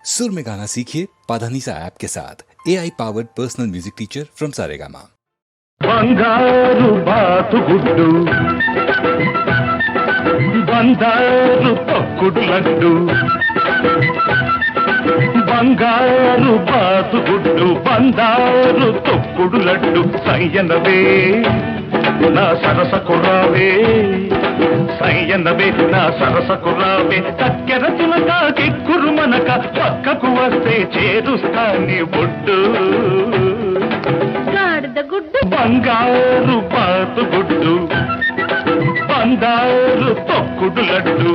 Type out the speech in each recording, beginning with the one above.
सुर में गाना सीखिए पाधानीसा ऐप के साथ AI powered personal music teacher from Saregama. బంగారు బాతుగుడ్డు బంగారు తొక్కుడు లడ్డు బంగారు బాతుగుడ్డు బంగారు తొక్కుడు లడ్డు సయ్యనవే నా సరస కుర్రావే సయ్యనవే నా సరస కుర్రావే చక్కెర చిలక కిక్కురు మనక పక్కకు వస్తే చేరుస్తాని బొడ్డు బంగారు బాతుగుడ్డు బంగారు తొక్కుడు లడ్డు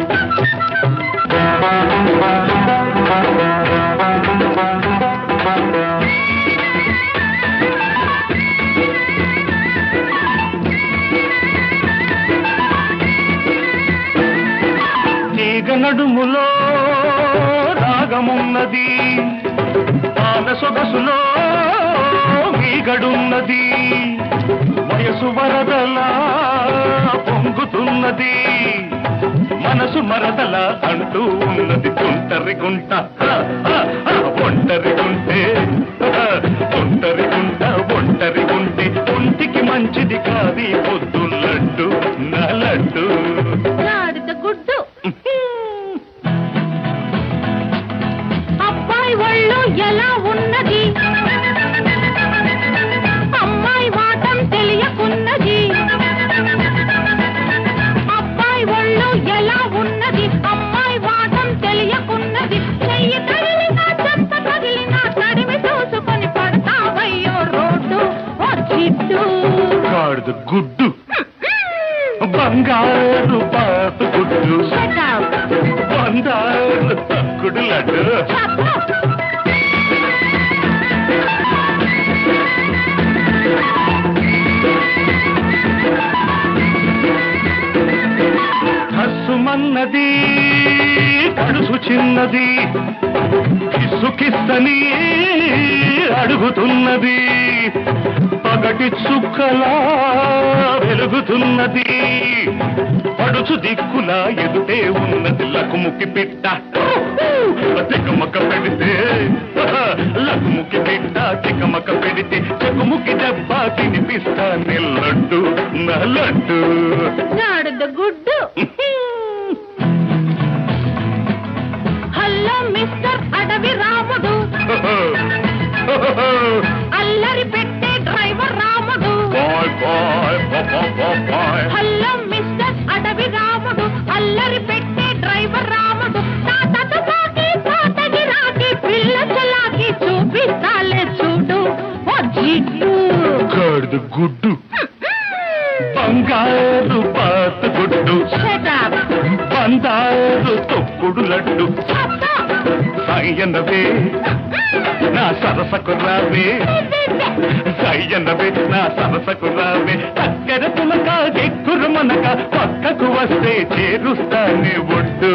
తీగ నడుములో రాగమున్నది పాల సొగసులో మీగడున్నది వయసు వరదలా పొంగుతున్నది మనసు మరదల అంటూ ఉన్నది ఒంటరి గుంట ఒంటరి గుంటే ఒంటరి గుంట ఒంటరి గుంటే ఒంటికి మంచిది కాది పొద్దు లడ్డు నా లడ్డు గుడ్డు అబ్బాయి ఒళ్ళు ఎలా ఉన్నది అమ్మాయి వాటం తెలియకున్నది అబ్బాయి ఒళ్ళు ఎలా ఉన్నది అమ్మాయి వాటం తెలియకున్నది చెయ్యి తగిలినా చెత్త తగిలినా తడిమి చూసుకొని పడతావయ్యో రోడ్డు ఓ చిట్టు గాడిద గుడ్డు బంగారు బాతుగుడ్డు బంగారు తక్కుడు లడ్డు హస్సుమన్నది కడుసు చిన్నది కిస్సు కిస్తని అడుగుతున్నది పగటి చుక్కలా వెలుగుతున్నది పడుచు దిక్కులా ఎదుటే ఉన్నది లకుముకి పిట్ట తికమక పెడితే లకుముకి పిట్ట తికమక పెడితే చెకుముకి దెబ్బ తినిపిస్తా లడ్డు నా లడ్డు గాడిద గుడ్డు హలో మిస్టర్ అడవి రాముడు అల్లరి పెట్టే డ్రైవర్ రాముడు హలో మిస్టర్ అడవి రాముడు అల్లరి పెట్టే డ్రైవర్ రాముడు తాతకి తాతకి రాకి పిల్ల చలాకి చూపిస్తాలే చూడు ఓ జిడ్డు గాడిద గుడ్డు బంగారు బాతుగుడ్డు బంగారు తొక్కుడు లడ్డు సయ్యనవే నా సరసకు రావే సయ్యనవే నా సరసకు రావే చక్కెర తులక ఎక్కురు మనక పక్కకు వస్తే చేరుస్తానే ఒడ్డు